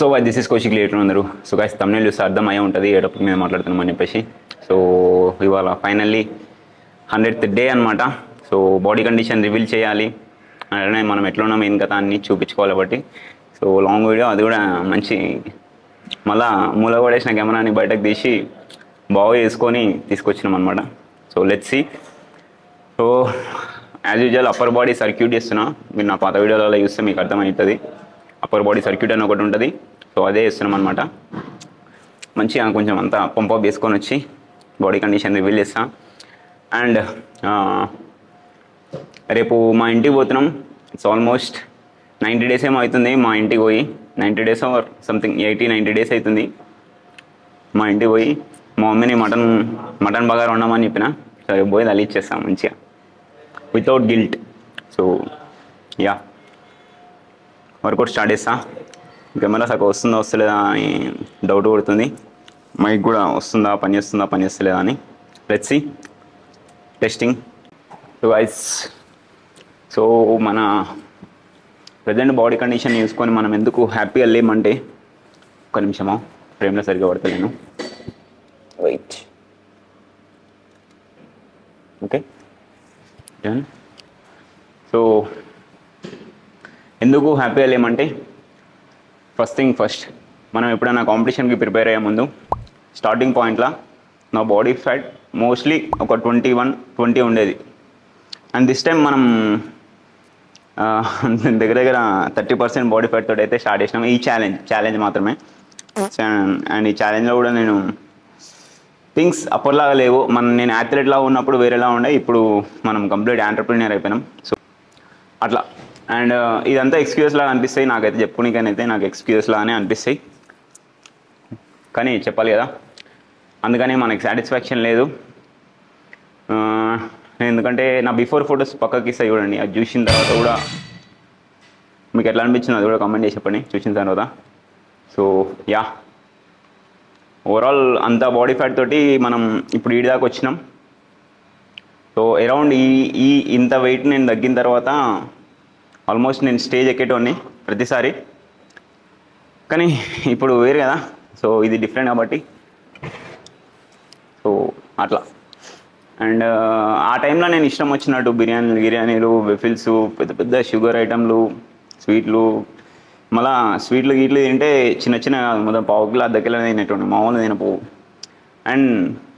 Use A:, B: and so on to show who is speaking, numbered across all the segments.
A: So this is Kaushik later అందరూ. So guys thumbnail చూస్తే అర్థమయ్యే ఉంటుంది ఏ టాపిక్ మీద మాట్లాడుతున్నామని చెప్పేసి. సో ఇవాళ ఫైనల్లీ 100th డే అనమాట. సో బాడీ కండిషన్ రివీల్ చేయాలి అలానే మనం ఎట్లా ఉన్నాం ఏం కదా అన్ని చూపించుకోవాలి కాబట్టి. సో లాంగ్ వీడియో అది కూడా మంచి మళ్ళా మూల పడేసిన కెమెరాని బయటకు తీసి బాగా వేసుకొని తీసుకొచ్చినాం అనమాట. So let's see. So as usual upper body circuit చేస్తున్నా. మీరు నా పాత వీడియోలలో చూస్తే మీకు అర్థమవుతుంది. అప్పర్ బాడీ సర్క్యూట్ అని ఒకటి ఉంటుంది. సో అదే చేస్తున్నాం అనమాట. మంచిగా కొంచెం అంతా పంపప్ వేసుకొని వచ్చి బాడీ కండిషన్ రివీల్ చేస్తాం. అండ్ రేపు మా ఇంటికి పోతున్నాం. ఇట్స్ ఆల్మోస్ట్ 90 days ఏమో అవుతుంది మా ఇంటికి పోయి. 90 days ఆర్ సంథింగ్ 80-90 days అవుతుంది మా ఇంటికి పోయి. మా మమ్మీని మటన్ బగారా ఉండమని చెప్పిన. సరే పోయి అది ఇచ్చేస్తాం మంచిగా without guilt. So yeah workout start చేస్తా. కెమెరా సగం వస్తుందా వస్తలేదా అని డౌట్ కొడుతుంది. మైక్ కూడా వస్తుందా పని చేస్తలేదా అని. Let's see testing. So guys so మన ప్రజెంట్ బాడీ కండిషన్ చూసుకొని మనం ఎందుకు హ్యాపీగా లేమంటే, ఒక్క నిమిషమా ఫ్రేమ్లో సరిగ్గా పడతలేను, వెయిట్. Okay done. సో ఎందుకు హ్యాపీగా లేమంటే, ఫస్ట్ థింగ్ ఫస్ట్, మనం ఎప్పుడైనా కాంపిటీషన్కి ప్రిపేర్ అయ్యే ముందు స్టార్టింగ్ పాయింట్లో నా బాడీ ఫ్యాట్ మోస్ట్లీ ఒక 21-20 ఉండేది. అండ్ దిస్ టైం మనం దగ్గర 30% బాడీ ఫ్యాట్ తోటి అయితే స్టార్ట్ చేసినాము. ఈ ఛాలెంజ్ మాత్రమే. అండ్ ఈ ఛాలెంజ్లో కూడా నేను థింగ్స్ అప్పటిలాగా లేవు. నేను అథ్లెట్ లాగా ఉన్నప్పుడు వేరేలా ఉండే, ఇప్పుడు మనం కంప్లీట్ ఎంటర్‌ప్రెన్యూర్ అయిపోయినాం. సో అట్లా. అండ్ ఇదంతా ఎక్స్క్యూజ్ లాగా అనిపిస్తాయి నాకైతే, చెప్పుకోనికైతే నాకు ఎక్స్క్యూజ్ లాగానే అనిపిస్తాయి, కానీ చెప్పాలి కదా. అందుకని మనకి సాటిస్ఫాక్షన్ లేదు. ఎందుకంటే నా బిఫోర్ ఫొటోస్ పక్కకి ఇస్తాయి చూడండి. అది చూసిన తర్వాత కూడా మీకు ఎట్లా అనిపించింది అది కూడా కామెంట్ చేసి చెప్పండి చూసిన తర్వాత. సో యా ఓవరాల్ అంతా బాడీ ఫ్యాట్ తోటి మనం ఇప్పుడు ఈ దాకా వచ్చినాం. సో అరౌండ్ ఇంత వెయిట్ నేను తగ్గిన తర్వాత ఆల్మోస్ట్ నేను స్టేజ్ ఎక్కేటోని ప్రతిసారి, కానీ ఇప్పుడు వేరు కదా. సో ఇది డిఫరెంట్ కాబట్టి సో అట్లా. అండ్ ఆ టైంలో నేను ఇష్టం వచ్చినట్టు బిర్యానీలు వెఫిల్స్ పెద్ద షుగర్ ఐటమ్లు స్వీట్లు, మళ్ళా స్వీట్లు గీట్లు తింటే చిన్న మొదటి పావు కిలో అర్ధ కిలో తినేటోని, మామూలు తినపోవు. అండ్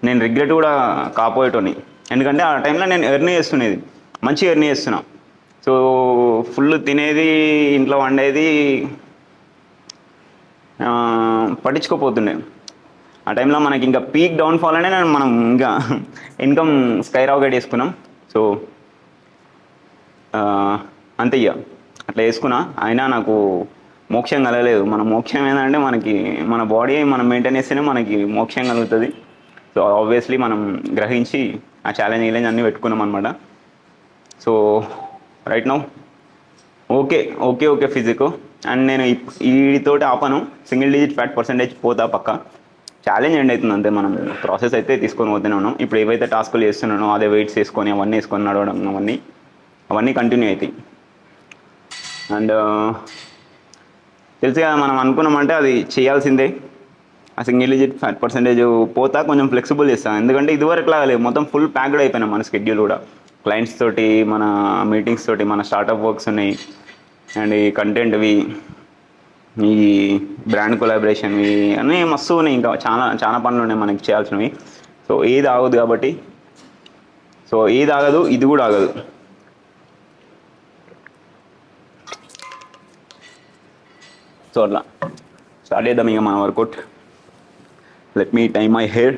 A: నేను రిగ్రెట్ కూడా కాపోయేటోని, ఎందుకంటే ఆ టైంలో నేను ఎర్నీ చేస్తున్నది, మంచిగా ఎర్నీ చేస్తున్నా. సో ఫుల్ తినేది, ఇంట్లో వండేది పట్టించుకోపోతుండే. ఆ టైంలో మనకి ఇంకా పీక్ డౌన్ఫాల్ అనే మనం ఇంకా ఇన్కమ్ స్కై రాకెట్ వేసుకున్నాం. సో అంతే ఇక అట్లా వేసుకున్నా. అయినా నాకు మోక్షం కలగలేదు. మన మోక్షం ఏంటంటే మనకి మన బాడీ మనం మెయింటైన్ చేస్తేనే మనకి మోక్షం కలుగుతుంది. సో ఆబ్వియస్లీ మనం గ్రహించి ఆ ఛాలెంజ్ అన్నీ పెట్టుకున్నాం అనమాట. So right now okay physique. And నేను వీటితోటి ఆపను, సింగిల్ డిజిట్ ఫ్యాట్ పర్సెంటేజ్ పోతా పక్క. ఛాలెంజ్ ఎండ్ అవుతుంది అంతే. మనం ప్రాసెస్ అయితే తీసుకొని పోతూనే ఉన్నాం. ఇప్పుడు ఏవైతే టాస్కులు చేస్తున్నానో అదే వెయిట్స్ వేసుకొని అవన్నీ వేసుకొని నడవడం అవన్నీ కంటిన్యూ అవుతాయి. అండ్ తెలుసు కదా, మనం అనుకున్నామంటే అది చేయాల్సిందే. ఆ సింగిల్ డిజిట్ ఫ్యాట్ పర్సెంటేజ్ పోతా కొంచెం ఫ్లెక్సిబుల్ చేస్తాం. ఎందుకంటే ఇదివరకు లేదు, మొత్తం ఫుల్ ప్యాక్డ్ అయిపోయినాం. మన స్కెడ్యూల్ కూడా క్లయింట్స్ తోటి, మన మీటింగ్స్ తోటి, మన స్టార్టప్ వర్క్స్ ఉన్నాయి, అండ్ ఈ కంటెంట్వి, ఈ బ్రాండ్ కొలాబరేషన్వి అన్నీ మస్తు ఉన్నాయి. ఇంకా చాలా పనులు ఉన్నాయి మనకి చేయాల్సినవి. సో ఏది ఆగదు కాబట్టి, సో ఏది ఆగదు ఇది కూడా ఆగదు. సో అట్లా స్టార్ట్ చేద్దాం ఇక మన workout. Let me tie my hair.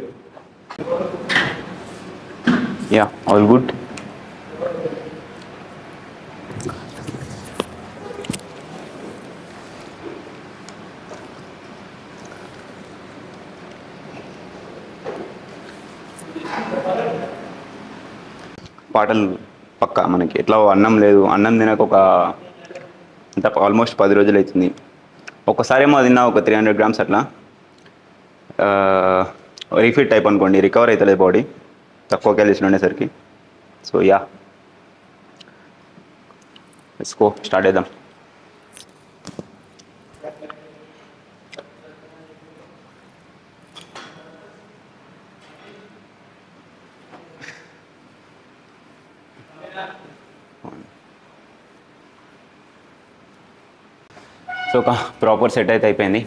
A: Yeah all good. పాటలు పక్క. మనకి ఎట్లా అన్నం లేదు, అన్నం తినక అంత ఆల్మోస్ట్ 10 రోజులు అవుతుంది. ఒక్కసారేమో తిన్నా ఒక 300 grams అట్లా. రీఫిట్ టైప్ అనుకోండి, రికవర్ అవుతలేదు బాడీ తక్కువ క్యాలరీస్లో ఉండేసరికి. So yeah let's go start చేద్దాం. సో ఒక ప్రాపర్ సెట్ అయితే అయిపోయింది.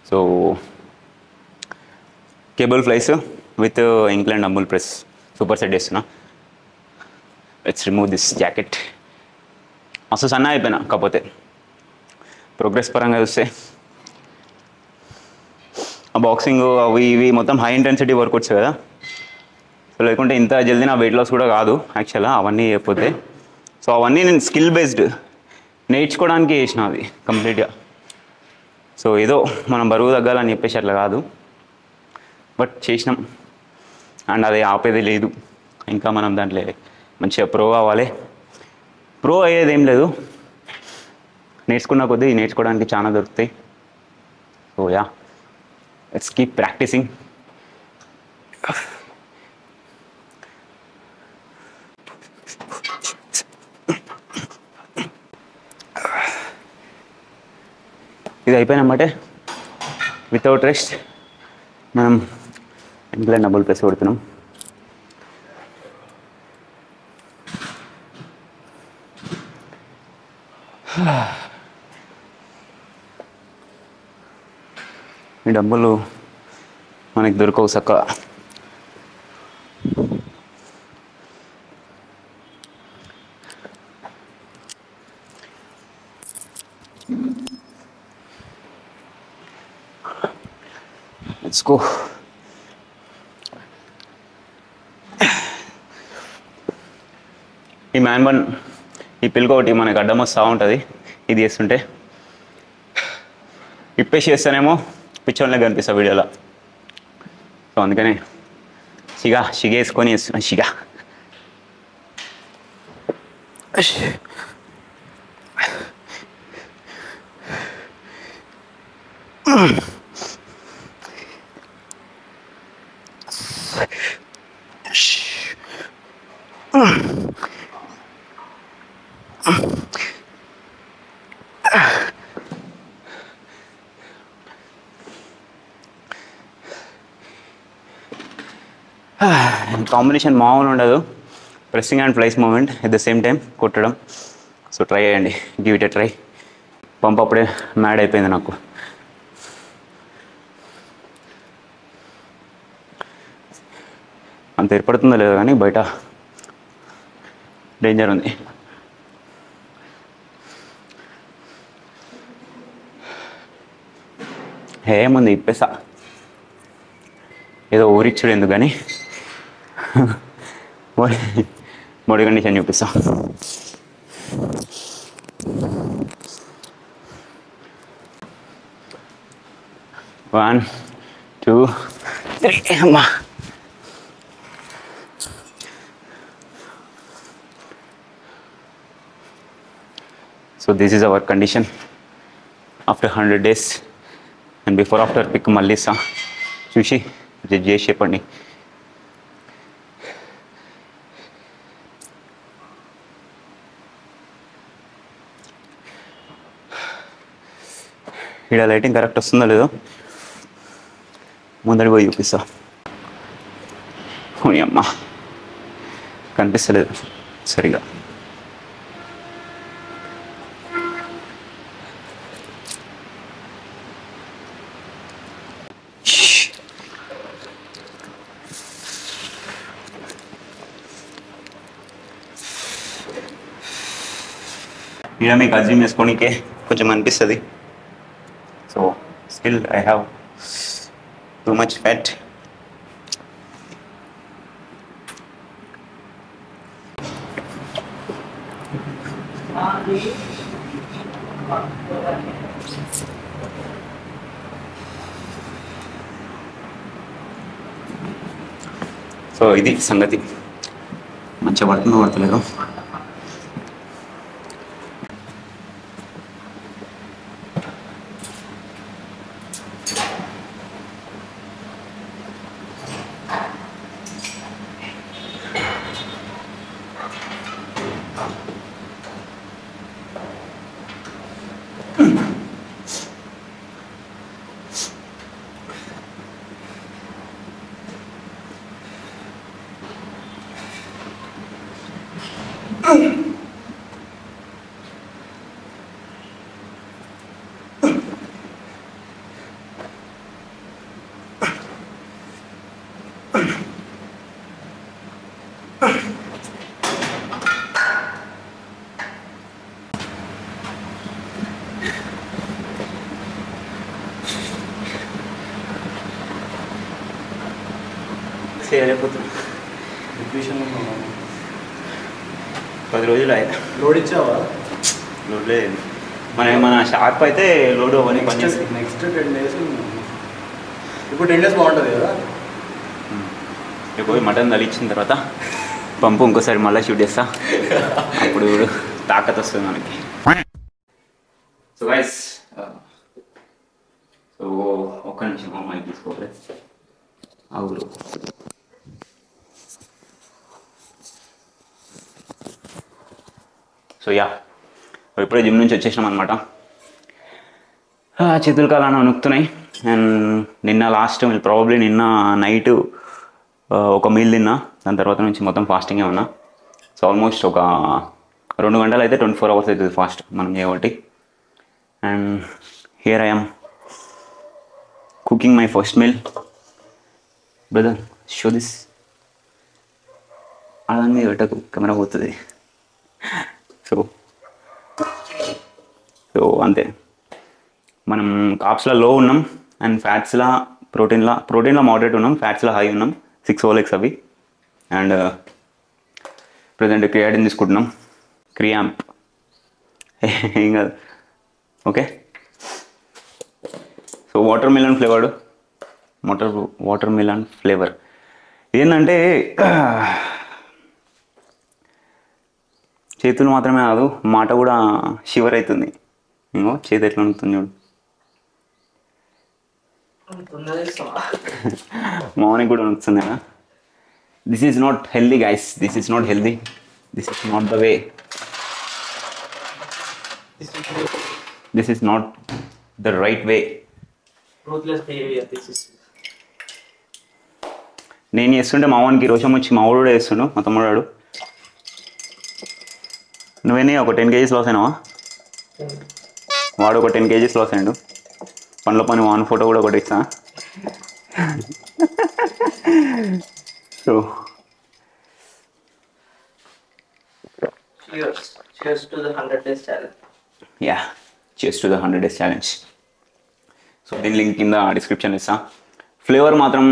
A: So cable flies with incline dumbbell press super set చేస్తున్నా. Let's remove this jacket. మస్తు సన్న అయిపోయినా, కాకపోతే ప్రోగ్రెస్ పరంగా చూస్తే ఆ బాక్సింగ్ అవి ఇవి మొత్తం హై ఇంటెన్సిటీ వర్కౌట్స్ కదా. సో లేకుంటే ఇంత జల్దీ నా వెయిట్ లాస్ కూడా కాదు యాక్చువల్గా అవన్నీ చేయకపోతే. సో అవన్నీ నేను స్కిల్ బేస్డ్ నేర్చుకోవడానికి చేసిన అది కంప్లీట్గా. సో ఏదో మనం బరువు తగ్గాలని చెప్పేసి అట్లా కాదు, బట్ చేసినాం. అండ్ అది ఆపేది లేదు, ఇంకా మనం దాంట్లో మంచిగా ప్రో అవ్వాలి. ప్రో అయ్యేది ఏం లేదు, నేర్చుకున్న కొద్దీ నేర్చుకోవడానికి చాలా దొరుకుతాయి. So yeah, let's keep practising. ఇది అయిపోయినమ్మంటే వితౌట్ రెస్ట్ మనం ఇంక్లైన్ డబుల్ ప్రెస్ కొడుతున్నాం. ఈ డబ్బులు మనకి దొరకవు చక్కగా. Let's go. ఈ మ్యాన్ బన్, ఈ పిల్క ఒకటి మనకి అడ్డం వస్తూ ఉంటుంది ఇది చేస్తుంటే. ఇప్పేసి చేస్తేనేమో పిచ్చోళ్ళనే కనిపిస్తా వీడియోలో. సో అందుకనే షిగ వేసుకొని వేస్తున్నా. షిగ కాంబినేషన్ మామూలు ఉండదు. Pressing and flies moment at the same time కొట్టడం. సో ట్రై చేయండి, give it a try. Pump అప్పుడే మ్యాడ్ అయిపోయింది నాకు. అంత ఏర్పడుతుందో లేదో కానీ బయట డేంజర్ ఉంది. ఏముంది ఇప్పేసా, ఏదో ఊరిచ్చుడు ఎందుకు కానీ బాడీ కండిషన్ చూపిస్తా. 1 2 3 అమ్మా. So this is our condition after 100 days and before after pick మళ్ళీ చూసి జడ్జ్ చేసి చెప్పండి. ఇక్కడ లైటింగ్ కరెక్ట్ వస్తుందో లేదో ముందడి పోయి చూపిస్తా. అమ్మా కనిపిస్తలేదు సరిగా. ఇక్కడ మీకు అజ్యూమ్ చేసుకోనికే కొంచెం అనిపిస్తుంది. So still I have too much fat. So ఇది సంగతి. మంచిగా పడుతుందో పడతలేదు. చేయలేకపోతున్నాం. 10 రోజులు అయ్యా.
B: లోడ్ ఇచ్చావా?
A: లోడ్ లేదు. మన షాప్ అయితే లోడ్ అవ్వని పని చేస్తుంది.
B: Next 10 days. ఇప్పుడు 10 days బాగుంటుంది కదా.
A: పోయి మటన్ తలిచ్చిన తర్వాత పంపు ఇంకోసారి మళ్ళీ షూట్ చేస్తా. అప్పుడు తాకత్ వస్తుంది మనకి. సో గైస్, సో ఒక్క నిమిషం అమ్మాయి తీసుకోవాలి. అవును, సో యా, ఇప్పుడే జిమ్ నుంచి వచ్చేసినాం అనమాట. చేతులు కాలు నొక్కుతున్నాయి. అండ్ నిన్న లాస్ట్ ప్రాబబ్లీ నిన్న నైట్ ఒక మీల్ తిన్నా. దాని తర్వాత నుంచి మొత్తం ఫాస్టింగే ఉన్నా. సో ఆల్మోస్ట్ ఒక 2 గంటలు అయితే 24 hours అవుతుంది ఫాస్ట్ మనం చేయబట్టి. And here I am cooking my first meal. Brother, show this. అలానే మీద పెట్టకు, కెమెరా పోతుంది. సో అంతే, మనం కార్బ్స్లో లో ఉన్నాం అండ్ ఫ్యాట్స్లో ప్రోటీన్లో మోడరేట్ ఉన్నాం, ఫ్యాట్స్లో హై ఉన్నాం. 6 ఓలెక్స్ అవి. అండ్ ప్రజెంట్ క్రియాటిన్ తీసుకుంటున్నాం. క్రియాంప్ ఏం కాదు. Okay, so water melon flavour ఏంటంటే చేతులు మాత్రమే కాదు, మాట కూడా షివర్ అవుతుంది. ఇంకో చేతి ఎట్లా ఉంటుంది చూడు. మార్నింగ్ కూడా వస్తుంది కదా. This is not healthy guys, this is not healthy, this is not the way, this is not the right way. నేను చేస్తుంటే మా వానికి రోషం వచ్చి మా వాడు కూడా చేస్తుండు, మా తమ్ముడు. నువ్వేనే ఒక 10 kgs లాస్ అయినావా? వాడు ఒక 10 kgs లాస్ అయ్యాడు. పండ్ల పని వాన్ ఫోటో కూడా ఒకటి ఇస్తా. So
C: cheers to the 100 days challenge.
A: Yeah, cheers to the 100 days challenge. So దీని లింక్ కింద డిస్క్రిప్షన్ ఇస్తా. ఫ్లేవర్ మాత్రం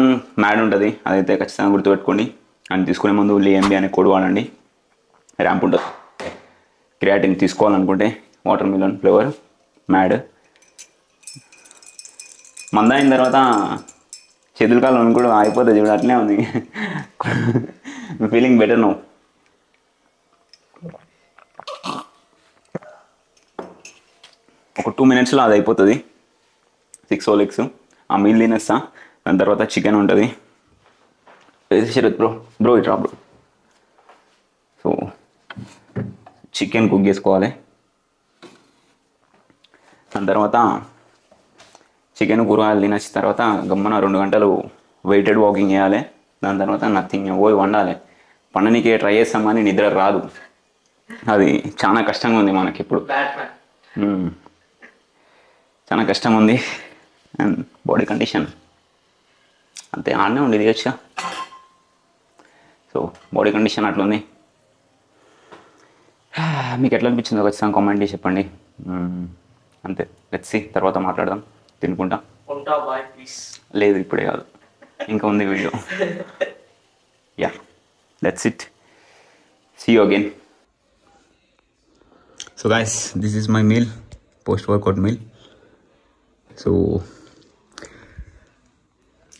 A: మ్యాడ్ ఉంటుంది, అదైతే ఖచ్చితంగా గుర్తుపెట్టుకోండి. అండ్ తీసుకునే ముందు LIAMB అనే కోడ్ వాడండి, ర్యాంప్ ఉంటుంది. క్రియాటిన్ తీసుకోవాలనుకుంటే వాటర్ మిలన్ ఫ్లేవర్ మ్యాడ్. మంద అయిన తర్వాత చేతుల కాలం కూడా అయిపోతుంది చూడు, అట్లే ఉంది. Feeling better no. ఒక 2 minutesలో అది అయిపోతుంది. 6 ఓలెక్స్ ఆ మీల్ తినేస్తా. దాని తర్వాత చికెన్ ఉంటుంది. శరత్ బ్రో ఇట్రా బ్రో. సో చికెన్ కుక్ చేసుకోవాలి. దాని తర్వాత చికెన్ కూరగాయలు తినేసిన తర్వాత గమ్మన 2 గంటలు వెయిటెడ్ వాకింగ్ చేయాలి. దాని తర్వాత నథింగ్, పోయి వండాలి. పండనీకి ట్రై చేస్తాం కానీ నిద్ర రాదు. అది చాలా కష్టంగా ఉంది మనకి ఇప్పుడు, చాలా కష్టంగా ఉంది. అండ్ బాడీ కండిషన్ అంతే, ఆడనే ఉండి దిగొచ్చా. సో బాడీ కండిషన్ అట్లుంది. మీకు ఎట్లా అనిపించిందో ఖచ్చితంగా కామెంట్ చేసి చెప్పండి. అంతే, లెట్స్ సీ, తర్వాత మాట్లాడదాం తినుకుంటా. లేదు ఇప్పుడే కాదు, ఇంకా ఉంది video. Yeah, that's it, see you again. So guys, this is my meal, post workout meal. So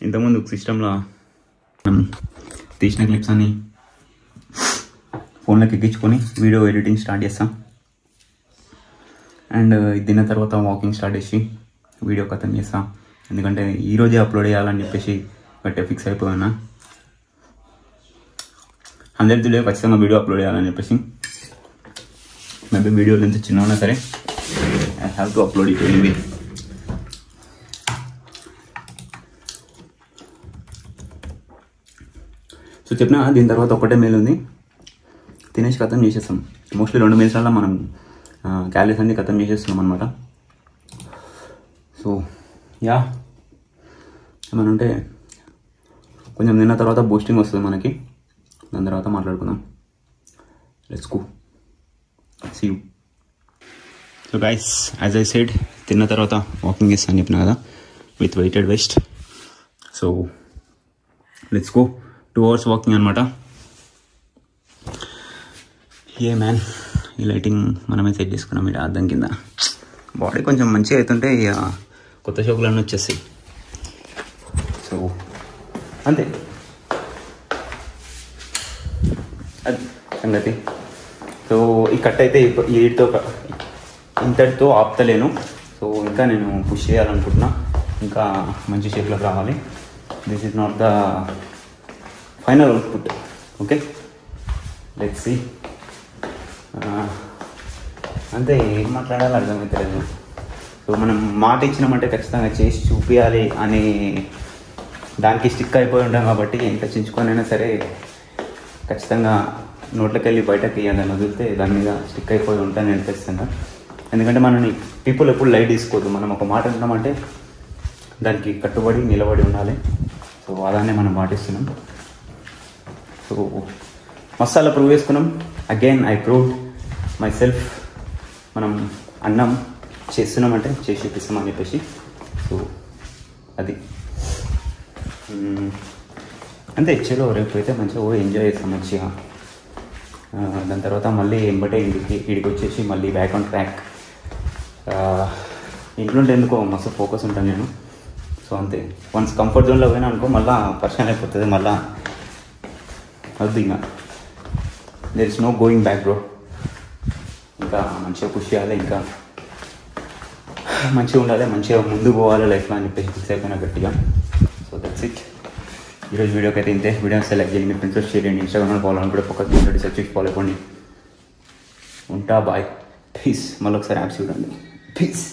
A: ఇంతకుముందు సిస్టంలో తీసిన క్లిప్స్ అన్ని ఫోన్లోకి ఎక్కించుకొని వీడియో ఎడిటింగ్ స్టార్ట్ చేస్తాం. అండ్ తిన్న తర్వాత వాకింగ్ స్టార్ట్ చేసి వీడియో కథం చేస్తాం. ఎందుకంటే ఈరోజే అప్లోడ్ చేయాలని చెప్పేసి బట్ ఫిక్స్ అయిపోయినా. 100th డే ఖచ్చితంగా వీడియో అప్లోడ్ చేయాలని చెప్పేసి. మేబీ వీడియో ఎంత చిన్న ఉన్నా సరే I have to upload it anyway. So చెప్పినా దీని తర్వాత ఒకటే మీల్ ఉంది, తినేసి ఖతం చేసేస్తాం. మోస్ట్లీ 2 మీల్స్లో మనం క్యాలరీస్ అన్ని ఖతం చేసేస్తున్నాం అనమాట. సో యా, ఏమైనా ఉంటే కొంచెం తిన్న తర్వాత బూస్టింగ్ వస్తుంది మనకి. దాని తర్వాత మాట్లాడుకుందాం. Let's go, see you. So guys, as I said, తిన్న తర్వాత వాకింగ్ చేస్తా అని చెప్పిన కదా, with weighted vest. So let's go 2 hours walking అనమాట. ఏ మ్యాన్, ఈ లైటింగ్ మనమే సెట్ చేసుకున్నాం ఇక్కడ అద్దం కింద. బాడీ కొంచెం మంచిగా అవుతుంటే ఇక కొత్త షోకులన్నీ వచ్చేస్తాయి. సో అంతే, అది సంగతి. సో ఈ కట్ అయితే ఇంతటితో ఆపుతలేను. సో ఇంకా నేను పుష్ చేయాలనుకుంటున్నా, ఇంకా మంచి షేప్లోకి రావాలి. This is not the final output. Okay, let's see. అంతే, ఏం మాట్లాడాలో అర్థమవుతలేదు. సో మనం మాట ఇచ్చినామంటే ఖచ్చితంగా చేసి చూపించాలి అనే దానికి స్టిక్ అయిపోయి ఉంటాం కాబట్టి ఎంత చించుకొనైనా సరే ఖచ్చితంగా నోట్లోకి వెళ్ళి బయటకు తీయాలని వదిలితే దాని మీద స్టిక్ అయిపోయి ఉంటాను అనిపిస్తుంది. ఎందుకంటే మనని పీపుల్ ఎప్పుడు లైట్ తీసుకోవద్దు. మనం ఒక మాట విన్నామంటే దానికి కట్టుబడి నిలబడి ఉండాలి. సో అలానే మనం పాటిస్తున్నాం. సో మసాలా ప్రూవ్ చేసుకున్నాం. Again I proved my self. మనం అన్నం చేస్తున్నామంటే చేసి చూపిస్తామని చెప్పేసి. సో అది అంతే. చలో రేపు అయితే మంచిగా ఎంజాయ్ చేస్తాం మంచిగా. దాని తర్వాత మళ్ళీ ఎంబటే ఇంటికి వచ్చేసి మళ్ళీ బ్యాక్ ఆన్ ట్రాక్. ఇంట్లో ఉంటే ఎందుకో మస్తు ఫోకస్ ఉంటాను నేను. సో అంతే, వన్స్ కంఫర్ట్ జోన్లో పోయినా అనుకో మళ్ళీ పర్సనల్ అయిపోతుంది. మళ్ళీ వద్దు, ఇంకా there is no going back bro. ఇంకా మంచిగా పుష్ చేయాలి, ఇంకా మంచిగా ఉండాలి, మంచిగా ముందుకు పోవాలి లైఫ్లో అని చెప్పేసి ఫిక్స్ అయిపోయినా గట్టిగా. So that's it. ఈరోజు వీడియోకి అయితే ఇంతే. వీడియో సెలెక్ట్ చేయండి, మీ ఫ్రెండ్స్ షేర్ చేయండి. ఇన్స్టాగ్రామ్లో ఫాలో అని కూడా పక్కన సెర్చ్ చేసి ఫాలో అయిపోండి. ఉంటా, బాయ్, పీస్. మళ్ళీ ఒకసారి యాప్స్ చూడండి. పీస్.